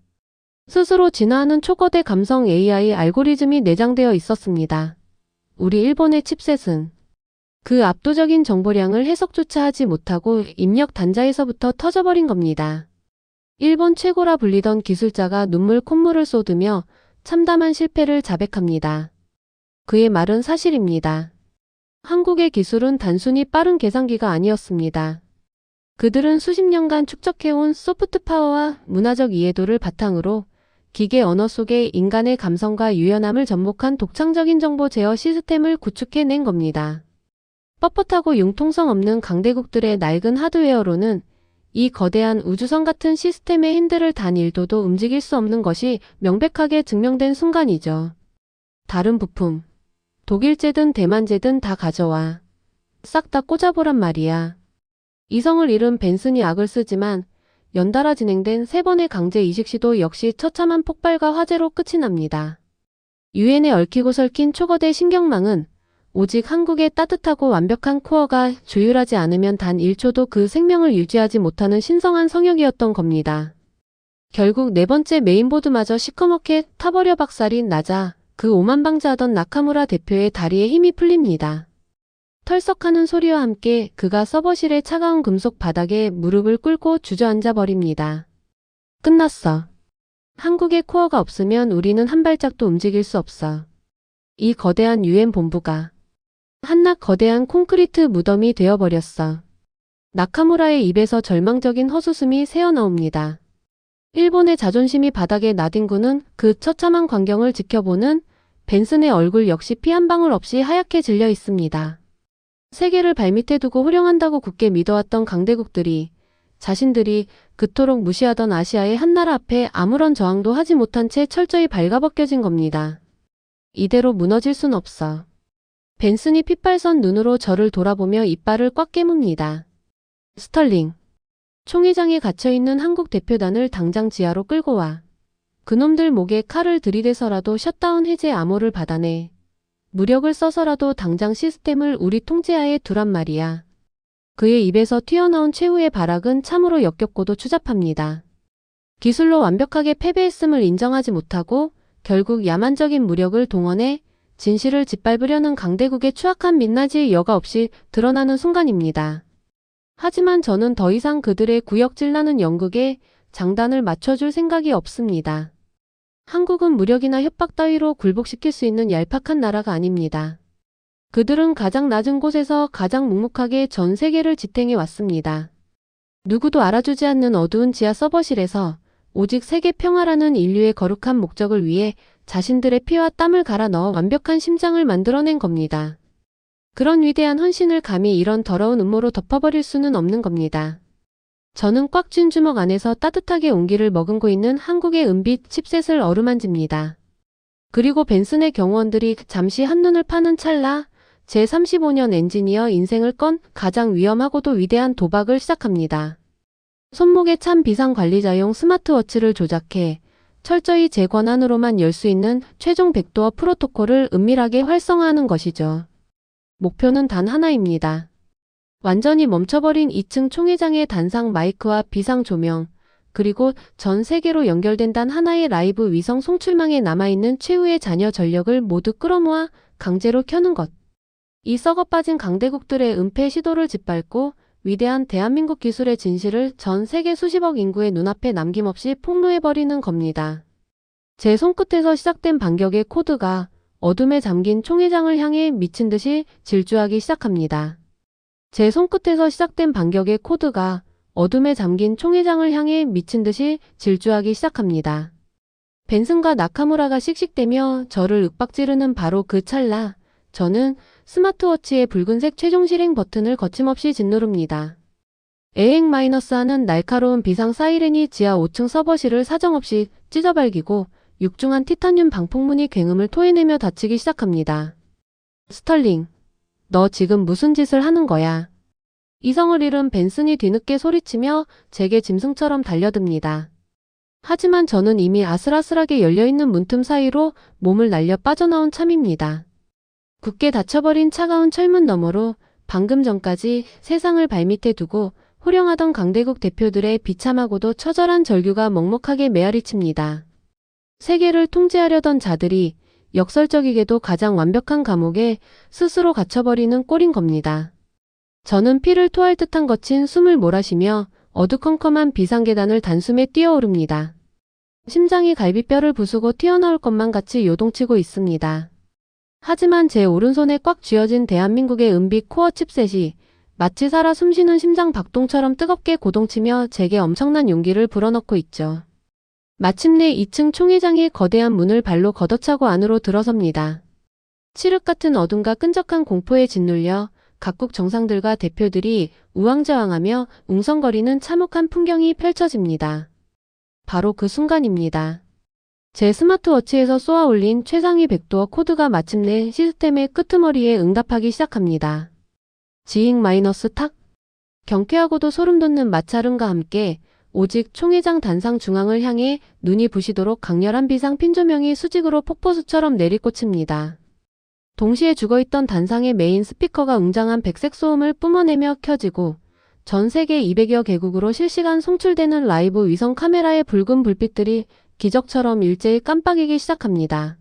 스스로 진화하는 초거대 감성 AI 알고리즘이 내장되어 있었습니다. 우리 일본의 칩셋은 그 압도적인 정보량을 해석조차 하지 못하고 입력 단자에서부터 터져버린 겁니다. 일본 최고라 불리던 기술자가 눈물 콧물을 쏟으며 참담한 실패를 자백합니다. 그의 말은 사실입니다. 한국의 기술은 단순히 빠른 계산기가 아니었습니다. 그들은 수십 년간 축적해온 소프트 파워와 문화적 이해도를 바탕으로 기계 언어 속에 인간의 감성과 유연함을 접목한 독창적인 정보 제어 시스템을 구축해낸 겁니다. 뻣뻣하고 융통성 없는 강대국들의 낡은 하드웨어로는 이 거대한 우주선 같은 시스템의 핸들을 단 1도도 움직일 수 없는 것이 명백하게 증명된 순간이죠. 다른 부품, 독일제든 대만제든 다 가져와. 싹 다 꽂아보란 말이야. 이성을 잃은 벤슨이 악을 쓰지만 연달아 진행된 3번의 강제 이식 시도 역시 처참한 폭발과 화재로 끝이 납니다. 유엔에 얽히고 설킨 초거대 신경망은 오직 한국의 따뜻하고 완벽한 코어가 조율하지 않으면 단 1초도 그 생명을 유지하지 못하는 신성한 성역이었던 겁니다. 결국 4번째 메인보드마저 시커멓게 타버려 박살이 나자 그 오만방자하던 나카무라 대표의 다리에 힘이 풀립니다. 털썩하는 소리와 함께 그가 서버실의 차가운 금속 바닥에 무릎을 꿇고 주저앉아 버립니다. 끝났어. 한국의 코어가 없으면 우리는 한 발짝도 움직일 수 없어. 이 거대한 유엔 본부가 한낱 거대한 콘크리트 무덤이 되어버렸어. 나카무라의 입에서 절망적인 헛웃음이 새어나옵니다. 일본의 자존심이 바닥에 나뒹구는 그 처참한 광경을 지켜보는 벤슨의 얼굴 역시 피 한 방울 없이 하얗게 질려 있습니다. 세계를 발밑에 두고 호령한다고 굳게 믿어왔던 강대국들이 자신들이 그토록 무시하던 아시아의 한나라 앞에 아무런 저항도 하지 못한 채 철저히 발가벗겨진 겁니다. 이대로 무너질 순 없어. 벤슨이 핏발선 눈으로 저를 돌아보며 이빨을 꽉 깨뭅니다. 스털링. 총회장에 갇혀있는 한국 대표단을 당장 지하로 끌고 와. 그놈들 목에 칼을 들이대서라도 셧다운 해제 암호를 받아내. 무력을 써서라도 당장 시스템을 우리 통제하에 두란 말이야. 그의 입에서 튀어나온 최후의 발악은 참으로 역겹고도 추잡합니다. 기술로 완벽하게 패배했음을 인정하지 못하고 결국 야만적인 무력을 동원해 진실을 짓밟으려는 강대국의 추악한 민낯이 여과 없이 드러나는 순간입니다. 하지만 저는 더 이상 그들의 구역질 나는 연극에 장단을 맞춰줄 생각이 없습니다. 한국은 무력이나 협박 따위로 굴복시킬 수 있는 얄팍한 나라가 아닙니다. 그들은 가장 낮은 곳에서 가장 묵묵하게 전 세계를 지탱해 왔습니다. 누구도 알아주지 않는 어두운 지하 서버실에서 오직 세계 평화라는 인류의 거룩한 목적을 위해 자신들의 피와 땀을 갈아 넣어 완벽한 심장을 만들어낸 겁니다. 그런 위대한 헌신을 감히 이런 더러운 음모로 덮어버릴 수는 없는 겁니다. 저는 꽉 쥔 주먹 안에서 따뜻하게 온기를 머금고 있는 한국의 은빛 칩셋을 어루만집니다. 그리고 벤슨의 경호원들이 잠시 한눈을 파는 찰나 제35년 엔지니어 인생을 건 가장 위험하고도 위대한 도박을 시작합니다. 손목에 찬 비상관리자용 스마트워치를 조작해 철저히 제 권한으로만 열 수 있는 최종 백도어 프로토콜을 은밀하게 활성화하는 것이죠. 목표는 단 하나입니다. 완전히 멈춰버린 2층 총회장의 단상 마이크와 비상 조명, 그리고 전 세계로 연결된 단 하나의 라이브 위성 송출망에 남아있는 최후의 잔여 전력을 모두 끌어모아 강제로 켜는 것. 이 썩어빠진 강대국들의 은폐 시도를 짓밟고 위대한 대한민국 기술의 진실을 전 세계 수십억 인구의 눈앞에 남김없이 폭로해버리는 겁니다. 제 손끝에서 시작된 반격의 코드가 어둠에 잠긴 총회장을 향해 미친 듯이 질주하기 시작합니다. 제 손끝에서 시작된 반격의 코드가 어둠에 잠긴 총회장을 향해 미친 듯이 질주하기 시작합니다. 벤슨과 나카무라가 씩씩대며 저를 윽박지르는 바로 그 찰나, 저는 스마트워치의 붉은색 최종 실행 버튼을 거침없이 짓누릅니다. 에엑-하는 날카로운 비상 사이렌이 지하 5층 서버실을 사정없이 찢어발기고 육중한 티타늄 방폭문이 굉음을 토해내며 닫히기 시작합니다. 스털링, 너 지금 무슨 짓을 하는 거야? 이성을 잃은 벤슨이 뒤늦게 소리치며 제게 짐승처럼 달려듭니다. 하지만 저는 이미 아슬아슬하게 열려있는 문틈 사이로 몸을 날려 빠져나온 참입니다. 굳게 닫혀버린 차가운 철문 너머로 방금 전까지 세상을 발밑에 두고 호령하던 강대국 대표들의 비참하고도 처절한 절규가 먹먹하게 메아리칩니다. 세계를 통제하려던 자들이 역설적이게도 가장 완벽한 감옥에 스스로 갇혀버리는 꼴인 겁니다. 저는 피를 토할 듯한 거친 숨을 몰아쉬며 어두컴컴한 비상계단을 단숨에 뛰어오릅니다. 심장이 갈비뼈를 부수고 튀어나올 것만 같이 요동치고 있습니다. 하지만 제 오른손에 꽉 쥐어진 대한민국의 은빛 코어 칩셋이 마치 살아 숨쉬는 심장 박동처럼 뜨겁게 고동치며 제게 엄청난 용기를 불어넣고 있죠. 마침내 2층 총회장의 거대한 문을 발로 걷어차고 안으로 들어섭니다. 칠흑 같은 어둠과 끈적한 공포에 짓눌려 각국 정상들과 대표들이 우왕좌왕하며 웅성거리는 참혹한 풍경이 펼쳐집니다. 바로 그 순간입니다. 제 스마트워치에서 쏘아올린 최상위 백도어 코드가 마침내 시스템의 끄트머리에 응답하기 시작합니다. 지익-탁. 경쾌하고도 소름돋는 마찰음과 함께 오직 총회장 단상 중앙을 향해 눈이 부시도록 강렬한 비상 핀조명이 수직으로 폭포수처럼 내리꽂힙니다. 동시에 죽어있던 단상의 메인 스피커가 웅장한 백색 소음을 뿜어내며 켜지고 전 세계 200여 개국으로 실시간 송출되는 라이브 위성 카메라의 붉은 불빛들이 기적처럼 일제히 깜빡이기 시작합니다.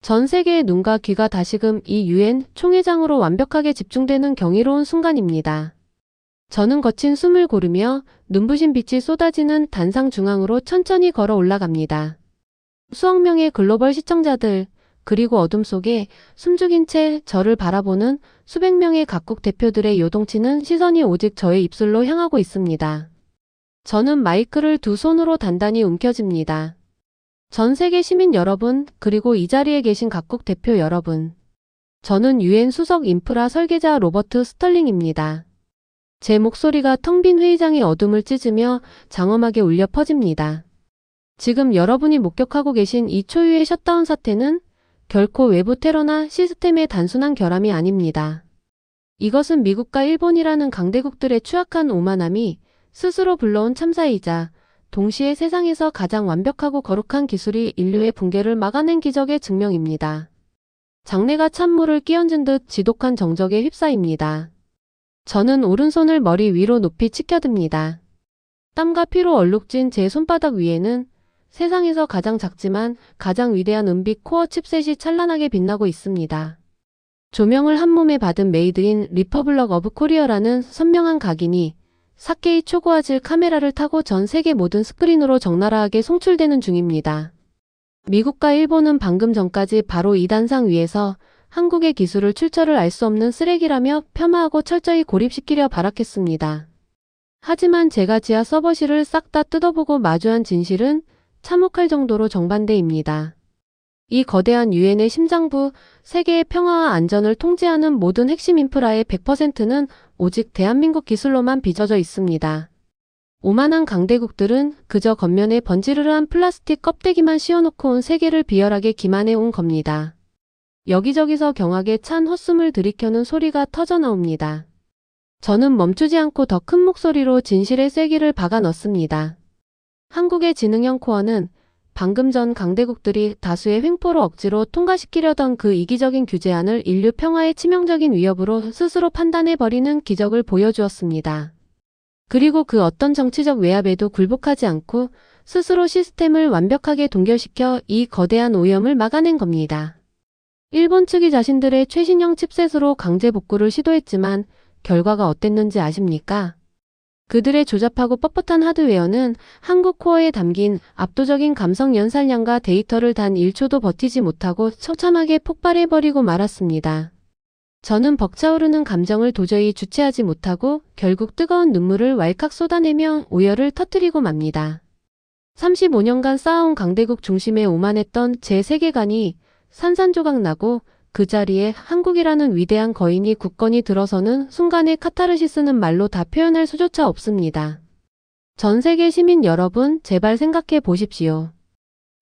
전 세계의 눈과 귀가 다시금 이 유엔 총회장으로 완벽하게 집중되는 경이로운 순간입니다. 저는 거친 숨을 고르며 눈부신 빛이 쏟아지는 단상 중앙으로 천천히 걸어 올라갑니다. 수억 명의 글로벌 시청자들, 그리고 어둠 속에 숨죽인 채 저를 바라보는 수백 명의 각국 대표들의 요동치는 시선이 오직 저의 입술로 향하고 있습니다. 저는 마이크를 두 손으로 단단히 움켜쥡니다. 전 세계 시민 여러분, 그리고 이 자리에 계신 각국 대표 여러분. 저는 유엔 수석 인프라 설계자 로버트 스털링입니다. 제 목소리가 텅 빈 회의장의 어둠을 찢으며 장엄하게 울려 퍼집니다. 지금 여러분이 목격하고 계신 이 초유의 셧다운 사태는 결코 외부 테러나 시스템의 단순한 결함이 아닙니다. 이것은 미국과 일본이라는 강대국들의 추악한 오만함이 스스로 불러온 참사이자 동시에 세상에서 가장 완벽하고 거룩한 기술이 인류의 붕괴를 막아낸 기적의 증명입니다. 장내가 찬물을 끼얹은 듯 지독한 정적에 휩싸입니다. 저는 오른손을 머리 위로 높이 치켜듭니다. 땀과 피로 얼룩진 제 손바닥 위에는 세상에서 가장 작지만 가장 위대한 은빛 코어 칩셋이 찬란하게 빛나고 있습니다. 조명을 한 몸에 받은 메이드 인 리퍼블럭 오브 코리아라는 선명한 각인이 4K 초고화질 카메라를 타고 전 세계 모든 스크린으로 적나라하게 송출되는 중입니다. 미국과 일본은 방금 전까지 바로 이 단상 위에서 한국의 기술을 출처를 알 수 없는 쓰레기라며 폄하하고 철저히 고립시키려 발악했습니다. 하지만 제가 지하 서버실을 싹 다 뜯어보고 마주한 진실은 참혹할 정도로 정반대입니다. 이 거대한 유엔의 심장부, 세계의 평화와 안전을 통제하는 모든 핵심 인프라의 100%는 오직 대한민국 기술로만 빚어져 있습니다. 오만한 강대국들은 그저 겉면에 번지르르한 플라스틱 껍데기만 씌워놓고 온 세계를 비열하게 기만해 온 겁니다. 여기저기서 경악에 찬 헛숨을 들이켜는 소리가 터져나옵니다. 저는 멈추지 않고 더 큰 목소리로 진실의 쐐기를 박아 넣습니다. 한국의 지능형 코어는 방금 전 강대국들이 다수의 횡포로 억지로 통과시키려던 그 이기적인 규제안을 인류 평화의 치명적인 위협으로 스스로 판단해버리는 기적을 보여주었습니다. 그리고 그 어떤 정치적 외압에도 굴복하지 않고 스스로 시스템을 완벽하게 동결시켜 이 거대한 오염을 막아낸 겁니다. 일본 측이 자신들의 최신형 칩셋으로 강제 복구를 시도했지만 결과가 어땠는지 아십니까? 그들의 조잡하고 뻣뻣한 하드웨어는 한국 코어에 담긴 압도적인 감성 연산량과 데이터를 단 1초도 버티지 못하고 처참하게 폭발해버리고 말았습니다. 저는 벅차오르는 감정을 도저히 주체하지 못하고 결국 뜨거운 눈물을 왈칵 쏟아내며 오열을 터뜨리고 맙니다. 35년간 쌓아온 강대국 중심에 오만했던 제 세계관이 산산조각 나고 그 자리에 한국이라는 위대한 거인이 굳건히 들어서는 순간의 카타르시스는 말로 다 표현할 수조차 없습니다. 전 세계 시민 여러분, 제발 생각해 보십시오.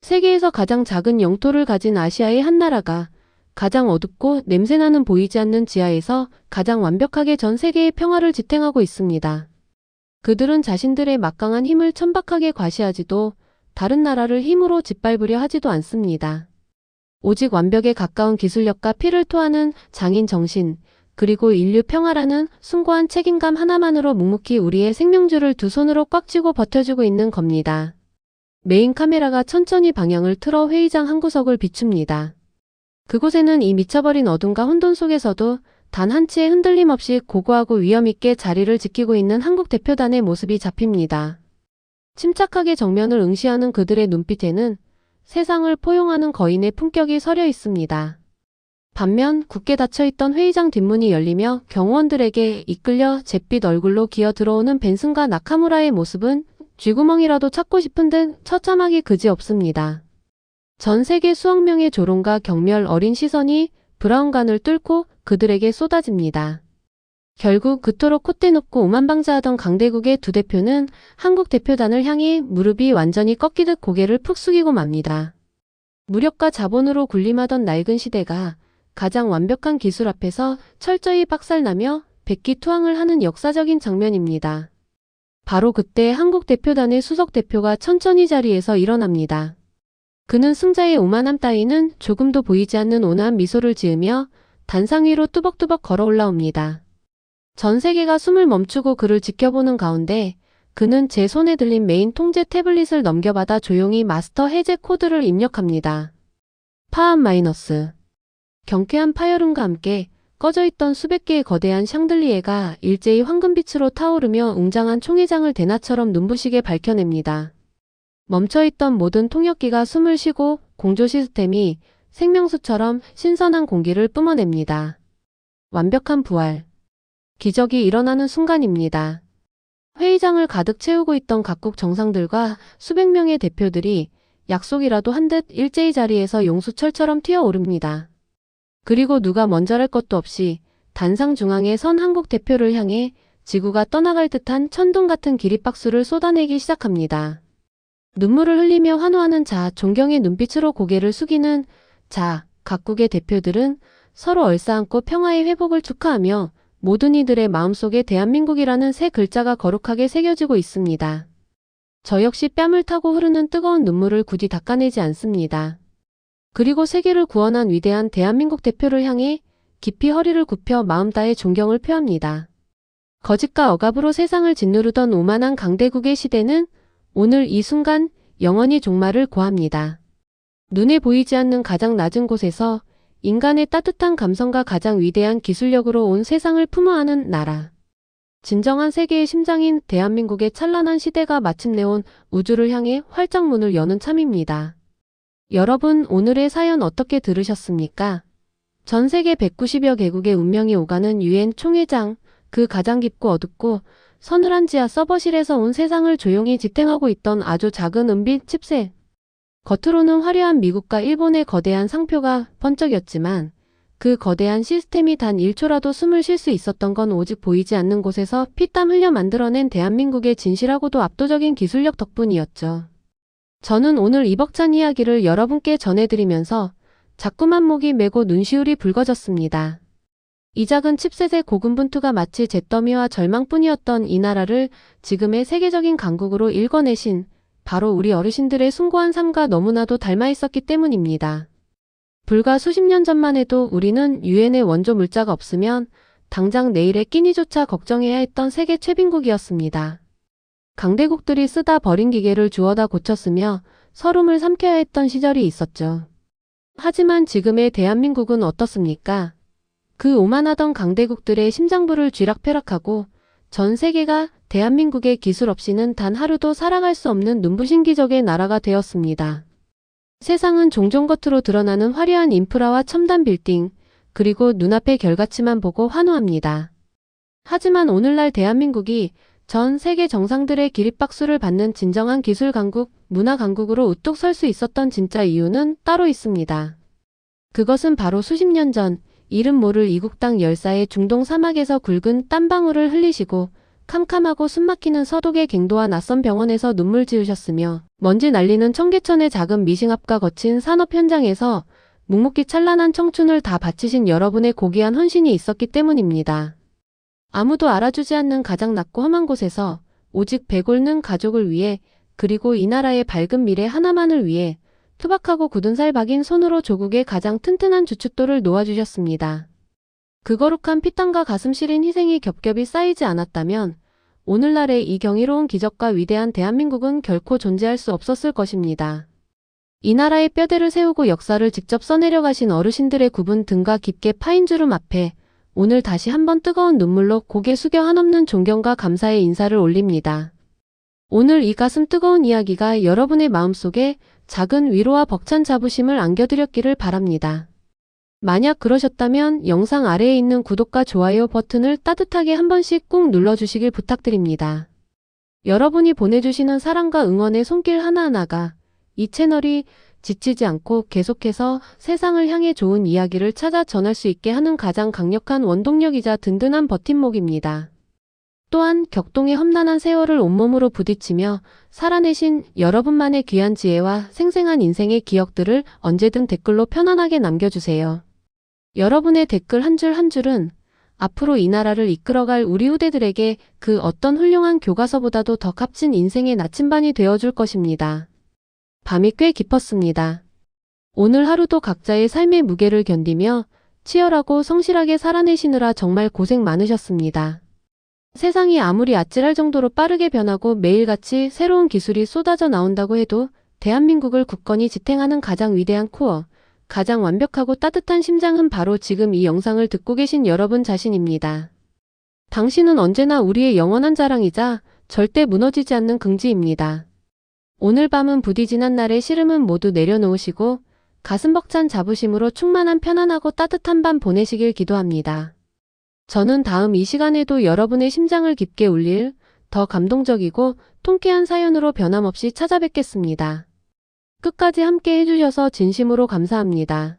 세계에서 가장 작은 영토를 가진 아시아의 한 나라가 가장 어둡고 냄새나는 보이지 않는 지하에서 가장 완벽하게 전 세계의 평화를 지탱하고 있습니다. 그들은 자신들의 막강한 힘을 천박하게 과시하지도 다른 나라를 힘으로 짓밟으려 하지도 않습니다. 오직 완벽에 가까운 기술력과 피를 토하는 장인 정신, 그리고 인류 평화라는 숭고한 책임감 하나만으로 묵묵히 우리의 생명줄을 두 손으로 꽉 쥐고 버텨주고 있는 겁니다. 메인 카메라가 천천히 방향을 틀어 회의장 한 구석을 비춥니다. 그곳에는 이 미쳐버린 어둠과 혼돈 속에서도 단 한치의 흔들림 없이 고고하고 위엄있게 자리를 지키고 있는 한국 대표단의 모습이 잡힙니다. 침착하게 정면을 응시하는 그들의 눈빛에는 세상을 포용하는 거인의 품격이 서려 있습니다. 반면 굳게 닫혀있던 회의장 뒷문이 열리며 경호원들에게 이끌려 잿빛 얼굴로 기어 들어오는 벤슨과 나카무라의 모습은 쥐구멍이라도 찾고 싶은 듯 처참하기 그지없습니다. 전 세계 수억 명의 조롱과 경멸 어린 시선이 브라운관을 뚫고 그들에게 쏟아집니다. 결국 그토록 콧대 높고 오만방자하던 강대국의 두 대표는 한국 대표단을 향해 무릎이 완전히 꺾이듯 고개를 푹 숙이고 맙니다. 무력과 자본으로 군림하던 낡은 시대가 가장 완벽한 기술 앞에서 철저히 박살나며 백기투항을 하는 역사적인 장면입니다. 바로 그때 한국 대표단의 수석 대표가 천천히 자리에서 일어납니다. 그는 승자의 오만함 따위는 조금도 보이지 않는 온화한 미소를 지으며 단상 위로 뚜벅뚜벅 걸어 올라옵니다. 전 세계가 숨을 멈추고 그를 지켜보는 가운데 그는 제 손에 들린 메인 통제 태블릿을 넘겨받아 조용히 마스터 해제 코드를 입력합니다. 파암 마이너스. 경쾌한 파열음과 함께 꺼져있던 수백 개의 거대한 샹들리에가 일제히 황금빛으로 타오르며 웅장한 총회장을 대낮처럼 눈부시게 밝혀냅니다. 멈춰있던 모든 통역기가 숨을 쉬고 공조 시스템이 생명수처럼 신선한 공기를 뿜어냅니다. 완벽한 부활. 기적이 일어나는 순간입니다. 회의장을 가득 채우고 있던 각국 정상들과 수백 명의 대표들이 약속이라도 한 듯 일제히 자리에서 용수철처럼 튀어오릅니다. 그리고 누가 먼저랄 것도 없이 단상 중앙에 선 한국 대표를 향해 지구가 떠나갈 듯한 천둥 같은 기립박수를 쏟아내기 시작합니다. 눈물을 흘리며 환호하는 자, 존경의 눈빛으로 고개를 숙이는 자, 각국의 대표들은 서로 얼싸안고 평화의 회복을 축하하며 모든 이들의 마음속에 대한민국이라는 새 글자가 거룩하게 새겨지고 있습니다. 저 역시 뺨을 타고 흐르는 뜨거운 눈물을 굳이 닦아내지 않습니다. 그리고 세계를 구원한 위대한 대한민국 대표를 향해 깊이 허리를 굽혀 마음 다해 존경을 표합니다. 거짓과 억압으로 세상을 짓누르던 오만한 강대국의 시대는 오늘 이 순간 영원히 종말을 고합니다. 눈에 보이지 않는 가장 낮은 곳에서 인간의 따뜻한 감성과 가장 위대한 기술력으로 온 세상을 품어하는 나라. 진정한 세계의 심장인 대한민국의 찬란한 시대가 마침내 온 우주를 향해 활짝 문을 여는 참입니다. 여러분, 오늘의 사연 어떻게 들으셨습니까? 전 세계 190여 개국의 운명이 오가는 유엔 총회장, 그 가장 깊고 어둡고 서늘한 지하 서버실에서 온 세상을 조용히 지탱하고 있던 아주 작은 은빛 칩셋. 겉으로는 화려한 미국과 일본의 거대한 상표가 번쩍였지만 그 거대한 시스템이 단 1초라도 숨을 쉴 수 있었던 건 오직 보이지 않는 곳에서 피땀 흘려 만들어낸 대한민국의 진실하고도 압도적인 기술력 덕분이었죠. 저는 오늘 이 벅찬 이야기를 여러분께 전해드리면서 자꾸만 목이 메고 눈시울이 붉어졌습니다. 이 작은 칩셋의 고군분투가 마치 잿더미와 절망뿐이었던 이 나라를 지금의 세계적인 강국으로 일궈내신 바로 우리 어르신들의 숭고한 삶과 너무나도 닮아 있었기 때문입니다. 불과 수십 년 전만 해도 우리는 유엔의 원조 물자가 없으면 당장 내일의 끼니조차 걱정해야 했던 세계 최빈국이었습니다. 강대국들이 쓰다 버린 기계를 주워다 고쳤으며 서름을 삼켜야 했던 시절이 있었죠. 하지만 지금의 대한민국은 어떻습니까? 그 오만하던 강대국들의 심장부를 쥐락펴락하고 전 세계가 대한민국의 기술 없이는 단 하루도 살아갈 수 없는 눈부신 기적의 나라가 되었습니다. 세상은 종종 겉으로 드러나는 화려한 인프라와 첨단 빌딩, 그리고 눈앞의 결과치만 보고 환호합니다. 하지만 오늘날 대한민국이 전 세계 정상들의 기립박수를 받는 진정한 기술 강국, 문화 강국으로 우뚝 설 수 있었던 진짜 이유는 따로 있습니다. 그것은 바로 수십 년 전 이름 모를 이국 땅 열사의 중동 사막에서 굵은 땀방울을 흘리시고 캄캄하고 숨막히는 서독의 갱도와 낯선 병원에서 눈물 지으셨으며 먼지 날리는 청계천의 작은 미싱압과 거친 산업 현장에서 묵묵히 찬란한 청춘을 다 바치신 여러분의 고귀한 헌신이 있었기 때문입니다. 아무도 알아주지 않는 가장 낮고 험한 곳에서 오직 배골는 가족을 위해 그리고 이 나라의 밝은 미래 하나만을 위해 투박하고 굳은 살 박인 손으로 조국의 가장 튼튼한 주춧돌을 놓아주셨습니다. 그 거룩한 피땀과 가슴 시린 희생이 겹겹이 쌓이지 않았다면 오늘날의 이 경이로운 기적과 위대한 대한민국은 결코 존재할 수 없었을 것입니다. 이 나라의 뼈대를 세우고 역사를 직접 써내려 가신 어르신들의 굽은 등과 깊게 파인 주름 앞에 오늘 다시 한번 뜨거운 눈물로 고개 숙여 한없는 존경과 감사의 인사를 올립니다. 오늘 이 가슴 뜨거운 이야기가 여러분의 마음속에 작은 위로와 벅찬 자부심을 안겨드렸기를 바랍니다. 만약 그러셨다면 영상 아래에 있는 구독과 좋아요 버튼을 따뜻하게 한 번씩 꾹 눌러주시길 부탁드립니다. 여러분이 보내주시는 사랑과 응원의 손길 하나하나가 이 채널이 지치지 않고 계속해서 세상을 향해 좋은 이야기를 찾아 전할 수 있게 하는 가장 강력한 원동력이자 든든한 버팀목입니다. 또한 격동의 험난한 세월을 온몸으로 부딪히며 살아내신 여러분만의 귀한 지혜와 생생한 인생의 기억들을 언제든 댓글로 편안하게 남겨주세요. 여러분의 댓글 한 줄 한 줄은 앞으로 이 나라를 이끌어갈 우리 후대들에게 그 어떤 훌륭한 교과서보다도 더 값진 인생의 나침반이 되어줄 것입니다. 밤이 꽤 깊었습니다. 오늘 하루도 각자의 삶의 무게를 견디며 치열하고 성실하게 살아내시느라 정말 고생 많으셨습니다. 세상이 아무리 아찔할 정도로 빠르게 변하고 매일같이 새로운 기술이 쏟아져 나온다고 해도 대한민국을 굳건히 지탱하는 가장 위대한 코어, 가장 완벽하고 따뜻한 심장은 바로 지금 이 영상을 듣고 계신 여러분 자신입니다. 당신은 언제나 우리의 영원한 자랑이자 절대 무너지지 않는 긍지입니다. 오늘 밤은 부디 지난날의 시름은 모두 내려놓으시고 가슴 벅찬 자부심으로 충만한 편안하고 따뜻한 밤 보내시길 기도합니다. 저는 다음 이 시간에도 여러분의 심장을 깊게 울릴 더 감동적이고 통쾌한 사연으로 변함없이 찾아뵙겠습니다. 끝까지 함께 해주셔서 진심으로 감사합니다.